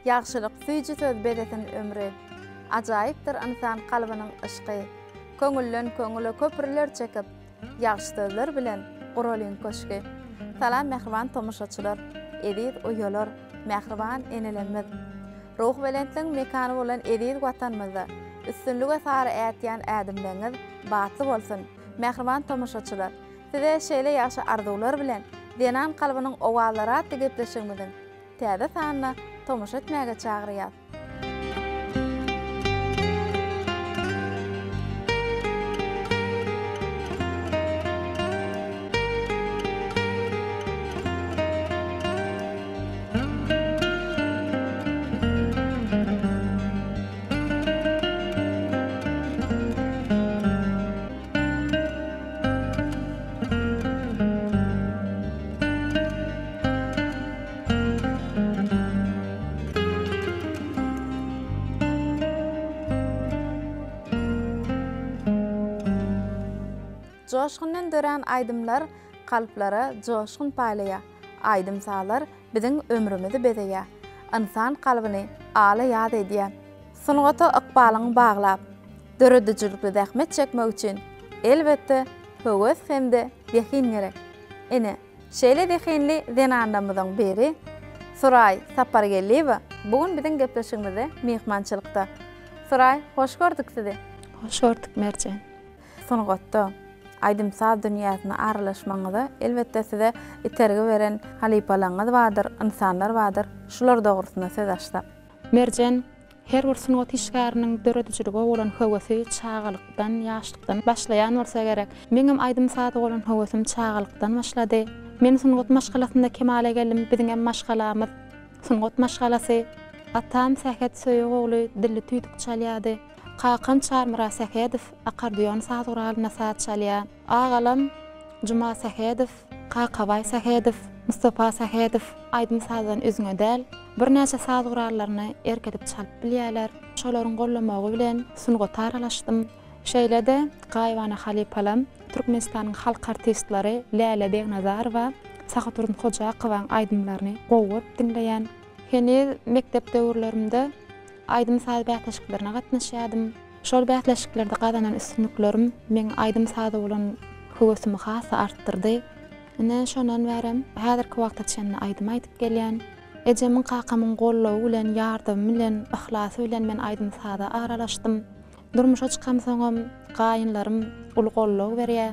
Yaxşılık süýji söz bedetin ömrü. Ajaýypdyr insan kalbynyň ışgy. Köňülden köňüle köpürler çekip, ýagşy sözler bilen guralyň köşki. Salam mehriban tomuşaçylar, edip uýalar, mehriban enelenmez. Ruh belentliň mekany bolan edip watanmyzda üstünlüge sary ätýän ädimleňiz batly bolsun. Mehriban tomuşaçylar, size şeýle ýaşy arzuwlar bilen denan kalbynyň owallara gepleşigmiň täze sanyna tomuşa etmäge çagyrýar. Joşgundan dören aydymlar kalplara joşgun paýlaya. Aydymsalar biziň ömrümizi bezeýär. İnsan kalbyny ala ýad edýär. Sungaty ykbalyň baglap, döredijilikde zähmet çekmek üçin elbetde höwes hemde ýekin gerek. Ene, şeýle dehenli denandamyzyň biri Suray Sapargelliýewa bugün biziň gepleşigimizde mehmançylykda. Suray, hoş gördük sizi. Hoş gördük Mercan. Sungatda aydymsal dünýäsine aralaşmaňyzda elbetde size itergi beren halypalaňyz bardyr, insanlar bardyr. Şular dogrusyna söz açdy. Mercan, her bir sungat işgäriniň döredijiligi bolan höwesi çağalykdan, ýaşlykdan başlaýan bolsa gerek. Meňem aydymsal bolan höwesim çağalykdan başlady. Men sungat maşgalasynda kemale geldim. Biziň maşgalamyz sungat maşgalasy. Atam Sähet Söýegogly dilli tüýdük çalýady. Qakan Çarmyra Sähedow akardion sadural nasat çalýar. Ağalam Juma Sähedow, Qaqabay Sähedow, Mustafa Sähedow aydymsadan özüňe däl bir näçe sadurallaryny erkedip çalyp bilýärler. Şolaryň gollamagy bilen sungat aralaşdym. Şeýle-de Gaýwana Halypalam Türkmenistanyň halk artistlary Läle Begnazarowa, Sahaturyn Hojakowaň aydymlaryny gowup dinleýän. Heni mektep döwürlerimde aydymsal bähleşiklerine gatnaşýardym. Şol bähleşiklerde gazanan üstünliklerim men aydymsal bolan höwesimi hasa artdyrdy. Ene şonan berem häzirki wagtda çenni aydym aýdyp gelýän. Ejemiň qaqamyň gollawy bilen, ýardamy bilen, ihlasy bilen men aydymsala aralaşdym. Durmuşa çykam soňam gaýynlarym ul gollaw berýär.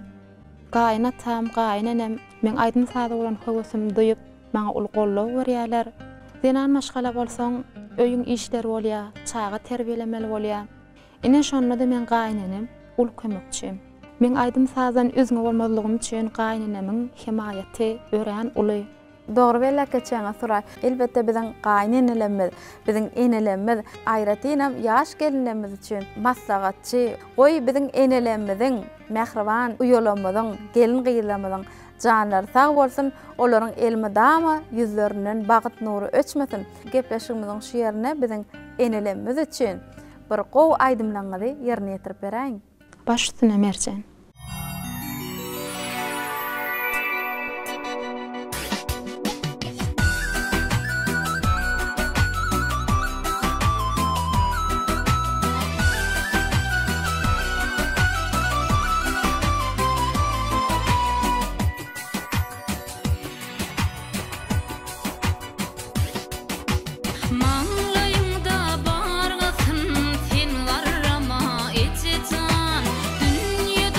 Gaýnatam, gaýnenem men aydymsala bolan höwesimi duýup maňa ul gollaw berýärler. Denan maşgala bolsaň öýüň işleri bolýar, çaga terbiýelemeli bolýar. Ine şonda men gaýnenem ul kömekçim. Men aydymsazdan özüňe bolmazlygym üçin gaýnenemiň himayaty ören uly. Dogry bellek geçýän Suray. Elbetde biziň gaýnenelerimiz, biziň enelerimiz aýratynam ýaş gelinlerimiz üçin maslahatçy, goý biziň enelerimiziň mehriban uýalamyzyň, gelin gyýylamyzyň janlar sag bolsun, olaryň elmi dama ýüzlerinden bagyt nury öçmesin. Gepleşigimiziň şu ýerine biziň enelerimiz üçin bir gow aydymlaňyzy ýerine ýetirip beräň. Baş üstüne Mercan. Dünya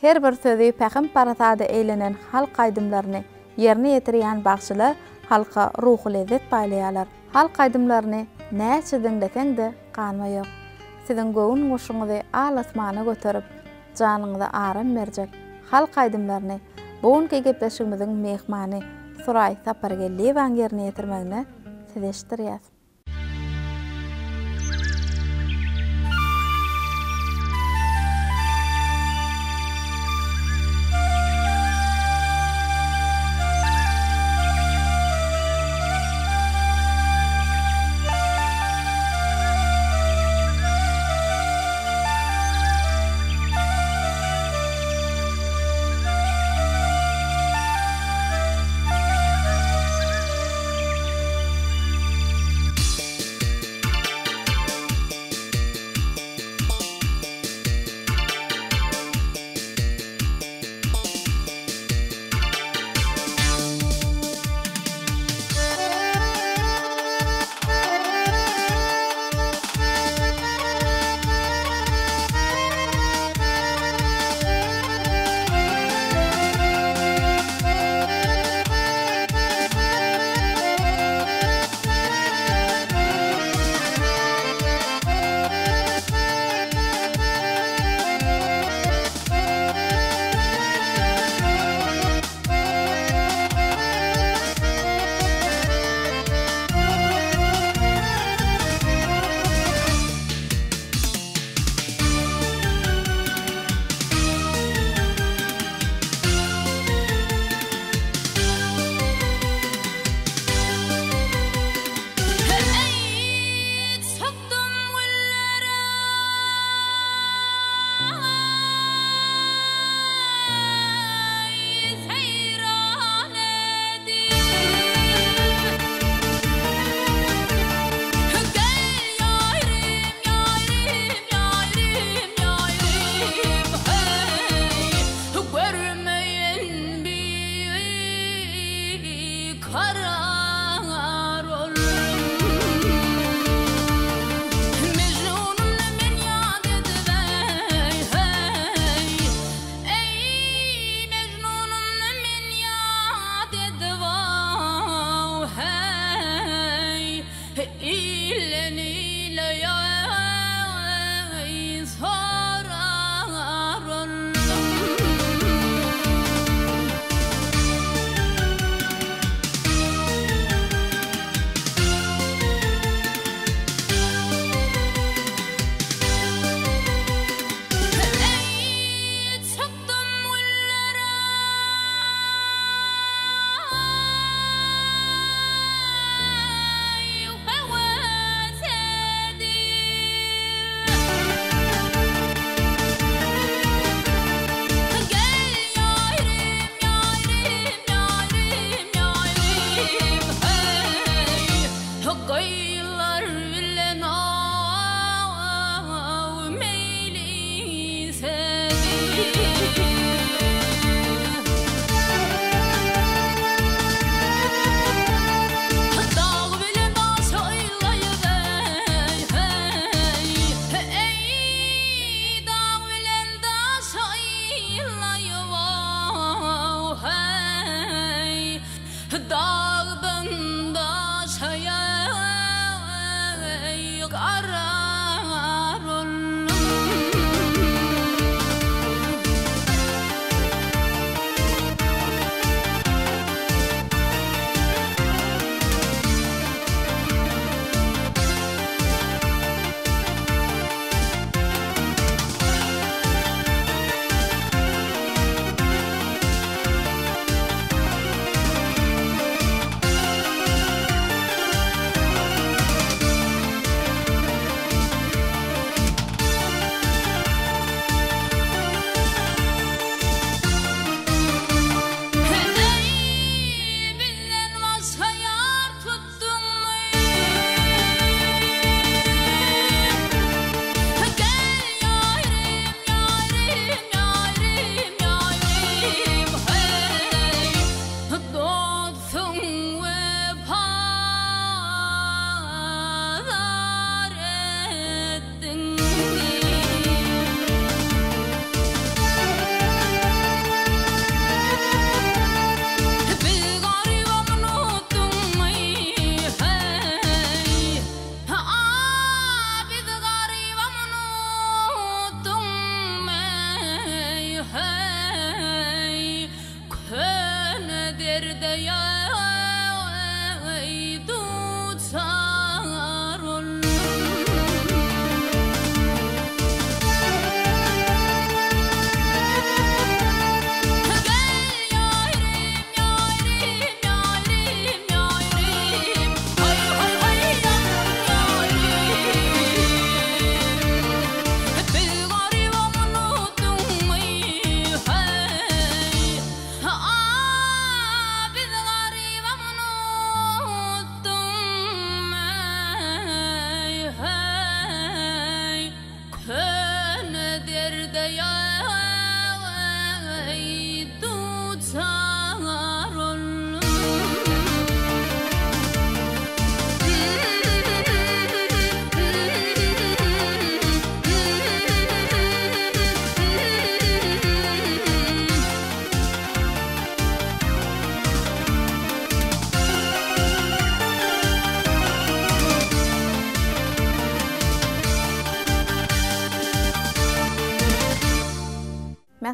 Her bir sözi pähim paratada eýlenen halk aýdymlaryny ýerine ýetirýän bagçylar halka ruhy lezzet baýlaýarlar. Halk aýdymlaryny näçe dinleseň-de ganma ýok. Siziň göwün goşuňyzy alasmana göterip, janyňyza aram berjek halk aýdymlaryny bugünkü gepleşigimiziň mehmany Suray Sapargelli waň ýerine ýetirmegine siz eşitdirýäs.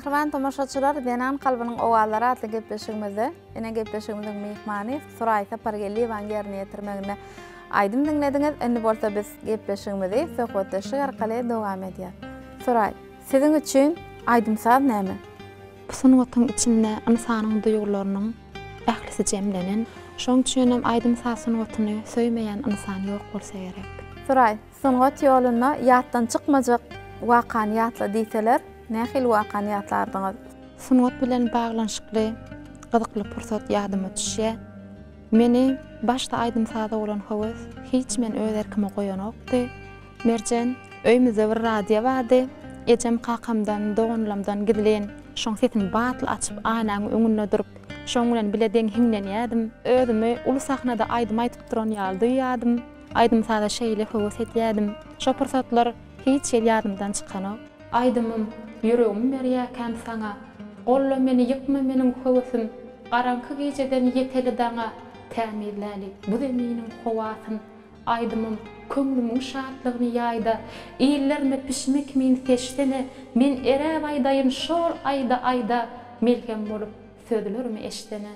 Mehriban tomoşaçylar, Denan Kalbynyň owallary atly gepleşigimizde, ene gepleşigimiziň mehmany Suray Sapargelli ýan ýerine ýetirmegine aýdym dinlediňiz. Endi bolsa biz gepleşigimizi söhbetleşik arkaly dowam edýär. Suray, siziň üçin aýdymsaz näme? Bu sunuwatyň içinde insanyň duýgularynyň ählisi jemlenen, şoň üçin hem aýdymsaz sunuwatyny söýmeýän insan ýok bolsa gerek. Suray, sunuwat ýoluna ýatdan çykmajak wakaniyatla diýseler, nähil wakaniyatlardyňyz? Sunuwat bilen baglanşykly gyzykly pursat ýadyma düşýär. Meni başda aýdymsaz bolan howes hiç men öz erkime goýanokdy. Merjen öýümizde bir radio bardy. Ejem kakamdan, dogunlamdan gidilen şoň setini batly açyp anaň öňünde durup şoň bilen bileden hiňlenýärdim. Özümi uly sahnada aýdym aýtyp duran ýaly aýdymsada şeýle howes etýärdim. Şo pursatlar hiç ýadymdan çykanok. Aýdymym, ýüregim berýärkäm saňa. Golla meni ýykma meniň howesim. Garanky gejeden ýeteli daňa tämirläli. Bu da meniň howasym. Aýdymym, köňlümiň şadlygyny ýaýda. Ýyllarmy pişmek men seçdene, men eräp aýdaýyn şol aýda melhem bolup sözlerimi eşdene.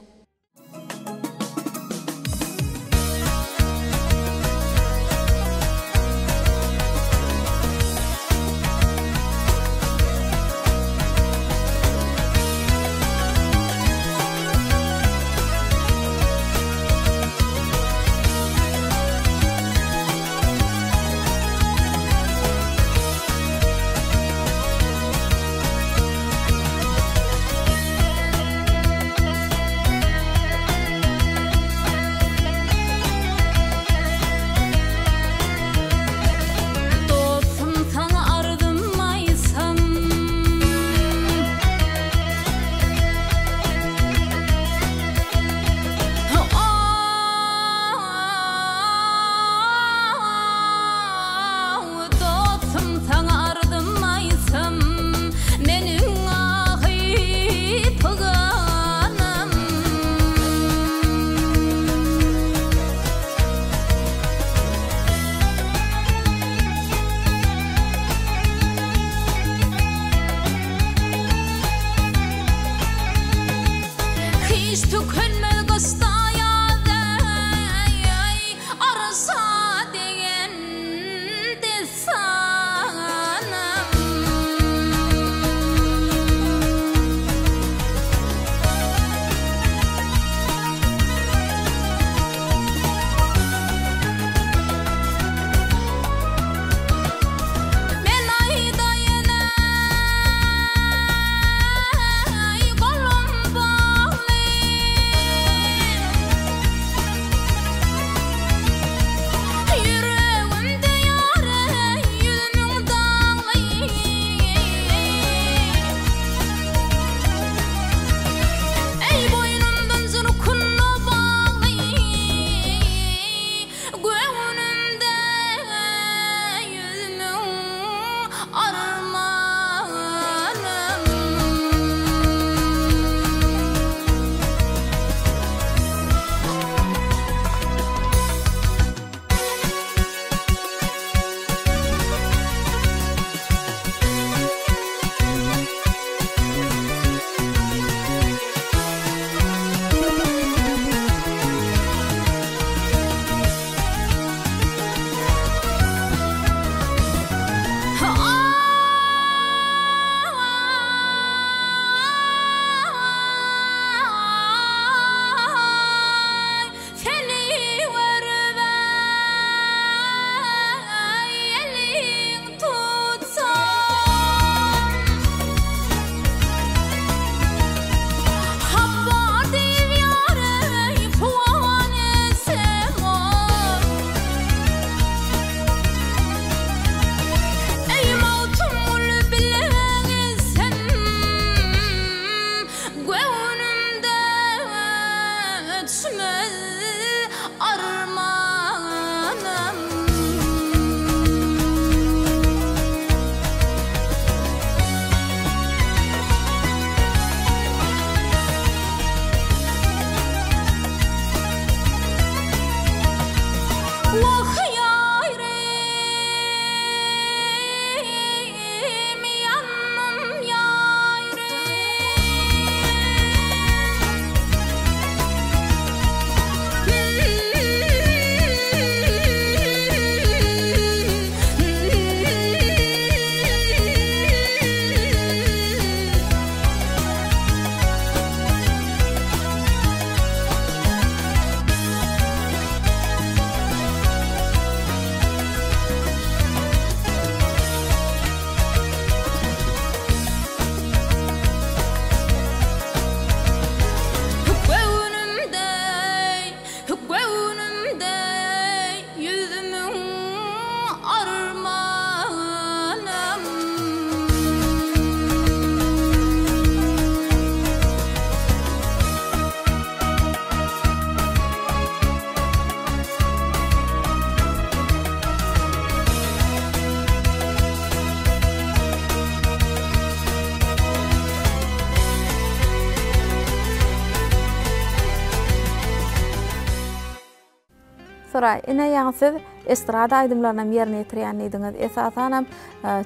soray. Ine ýaňsyz estrada aýdymlaryna ýerine ýetirýän ediňiz. Esasanam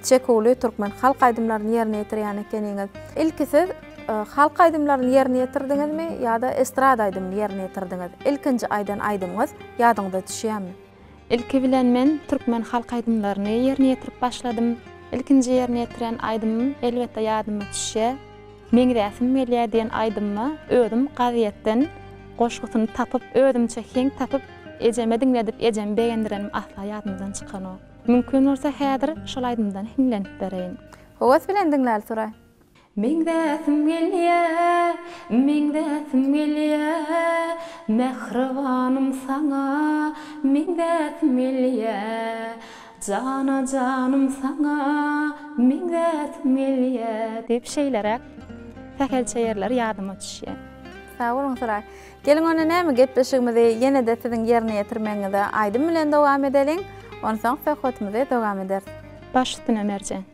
çekowly türkmen halk aýdymlaryny ýerine ýetirýän ekeniňiz. Ilki siz halk aýdymlaryny ýerine ýetirdiňizmi ýa-da estrada aýdymlaryny ýerine ýetirdiňiz? Ilkinji aýdan aýdyňyz ýadyňyzda düşýärmi? Ilki bilen men türkmen halk aýdymlaryny ýerine ýetirip başladym. Ilkinji ýerine ýetirýän aýdymym elbetde ýadyma düşýär. Meň resim gelýär diýen aýdymmy özüm gaziýetden goşgusyny tapyp özümçe heň tapyp ejemediň edip ejem beýendirenim asla ýadymdan çykan o. Mümkin bolsa häzir şol aýdymdan himlenip bereýin. Howas bilen diňlär soray. Meň resim gelýär, mehribanym saňa, meň resim gelýär. Cana canım sana, meň resim gelýär diýip şeýlerek täkelçe ýerler ýadyma düşýär. Sağ olun soray. Gelin ona näme gepleşigimizi ýene-de siziň ýerine ýetirmeňize aýdym bilen dowam edeliň. Onsoň söhbetimize dowam ederiz. Baş üstüne merjen.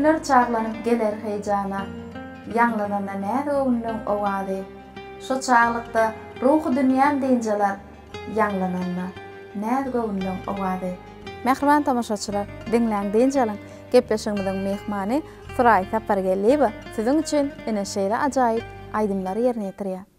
köpürler çağlanıp geler heyjana, ýanglananda näde göwnüň owady. Şo çağlykda ruhy dünýäm diýenjeler, ýanglananda näde göwnüň owady. Mehriban tamaşaçylar, diňläňdiňjeliň gepleşigimiziň mehmany Suray Sapargelliba siziň üçin ene şeýle ajaýyp aýdymlary ýerine ýetirýär.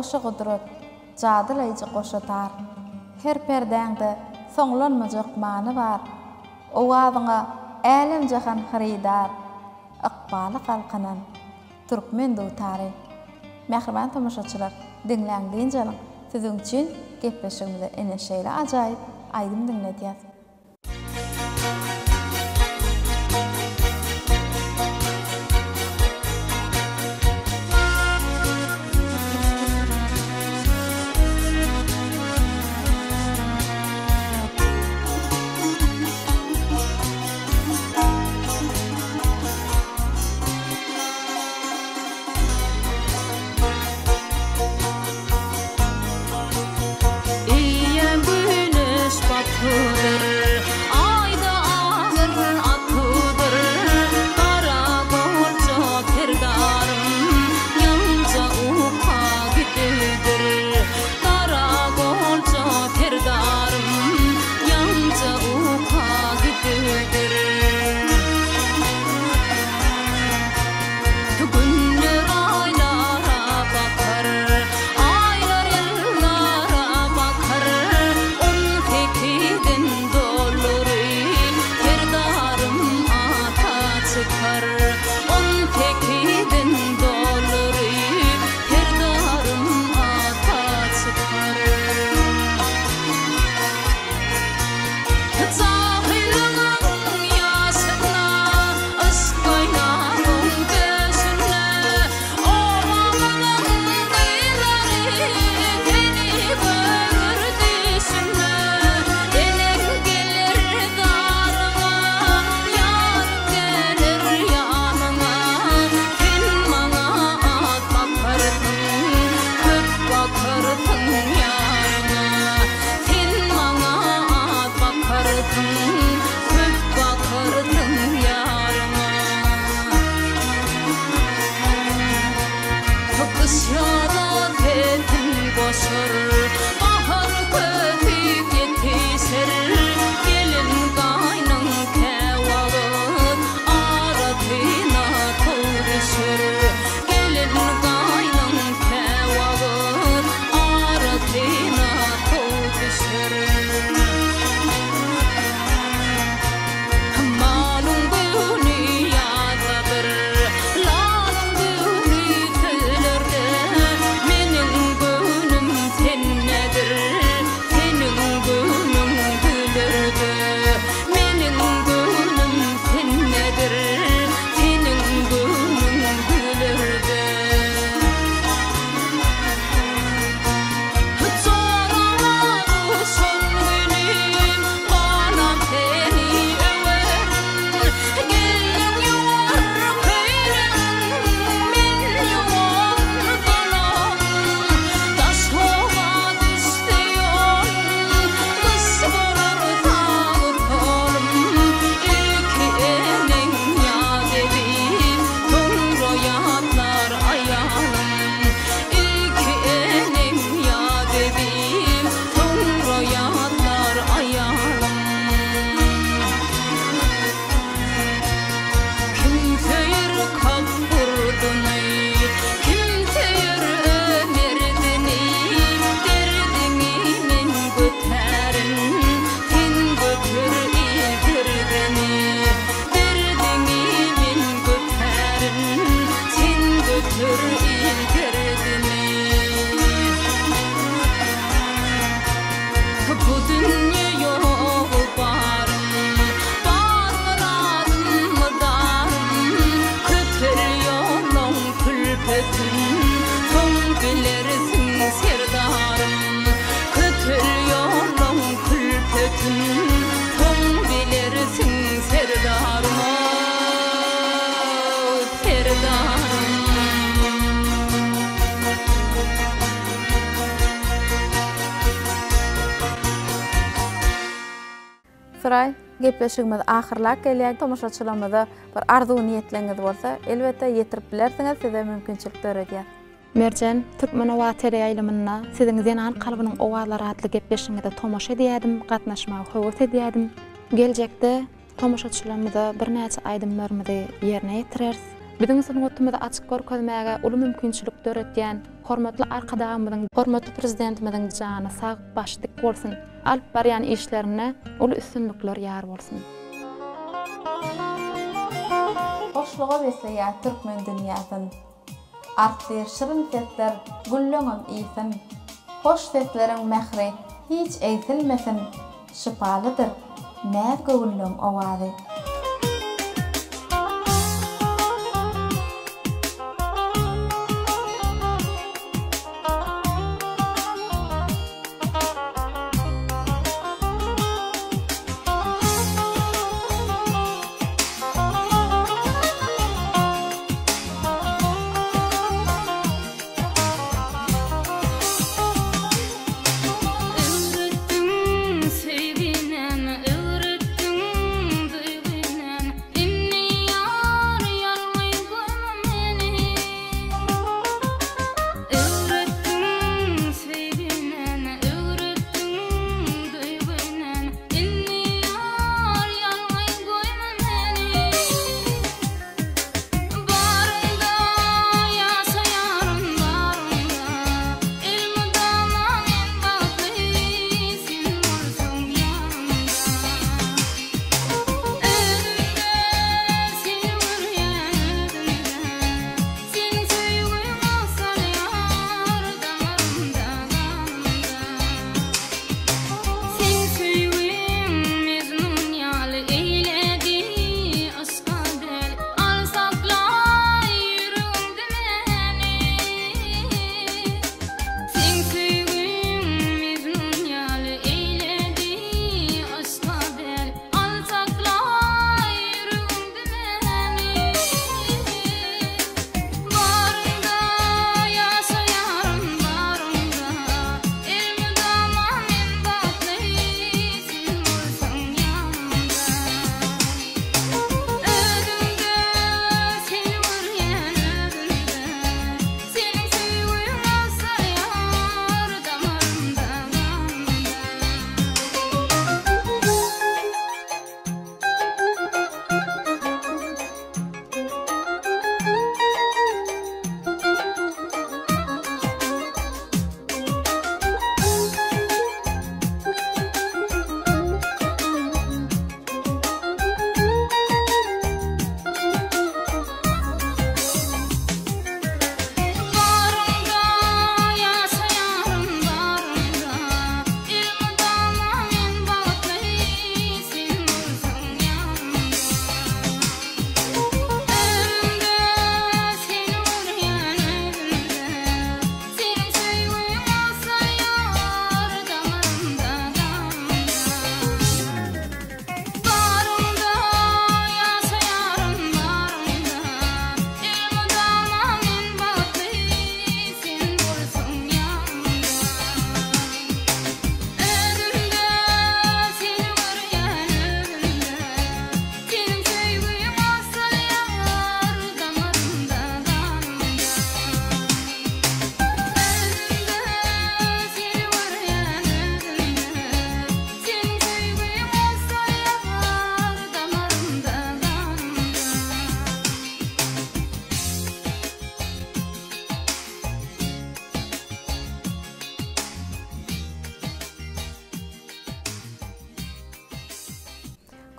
oşa gudrat, jadylaýjy goşatar. Her perdeňde soňlanmajak many bar. Owazyňa älim jahan haridar, ykbaly kalkanan Türkmen dowtary. Mähriban tamaşaçylar, dinläňdiňjeniň siziň üçin gepleşigimizde ene şeýle ajaýyp aýdym dinledýäs. Suray, gepleşigimiz ahyrlak gelýär. Tomaşaçylarymyza bir arzu niýetleňiz bolsa, elbetde ýetirip bilersiňiz, size mümkinçilik berýär. Merjen, Türkmen Owatary aýlymyna siziň zenan kalbynyň owalary adly gepleşiňizde tomaşa edýärdim, gatnaşmagy höwet edýärdim. Geljekde tomaşaçylarymyza bir näçe aýdymlarymyzy ýerine ýetireriz. Biziň sungatymyzda açyk görkezmäge uly mümkinçilikler ötýän hormatly arkadaşymyzyň, hormatly prezidentimiziň jany sag başlyk bolsun. Alyp barýan işlerine uly üstünlikler ýar bolsun. Hoşluğa besleýär türkmen dünýäsin. Artdyr şirin setler güllüňem iýsin. Hoş setleriň mehri hiç eýtilmesin. Şipalydyr näp göwüllüň owazy.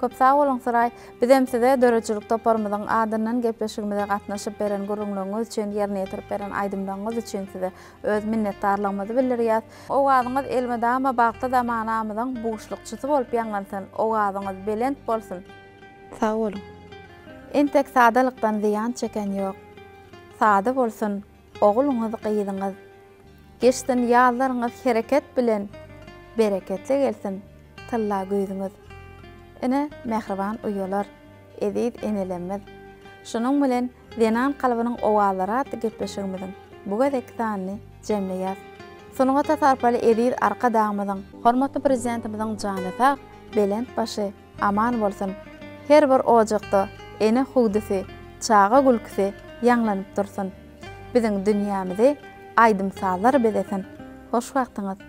Köp sağ bolun Saray. Bizem size döreçilik toparmyzyň adyndan gepleşigimize gatnaşyp beren gurulmagyňyz üçin, ýerine ýetirip beren aýdymlaryňyz üçin size öz minnetdarlygymyzy bildirýär. Owazyňyz elmedama bagda zamanamyzyň buşlukçysy bolup ýangansyn. Owazyňyz belent bolsun. Sağ bolun. Entek sadalykdan ziýan çeken ýok. Sada bolsun. Oguluňyz gyýdyňyz. Geçden ýallaryňyz hereket bilen bereketli gelsin. Tylla göýdüňiz. Ene mehriban uýalar, edip enelenmez. Şunuň bilen denan kalbynyň owalara gepleşigimiziň bu gedek sany jemleýär. Sonuňa tasarpaly edip arka dagmyzyň, hormatly prezidentimiziň janysa belent başy aman bolsun. Her bir ojaqda ene hugdysy, çağa gülkisi ýanglanyp dursun. Biziň dünýämizi aýdymsallar bedesin. Hoş wagtyňyz.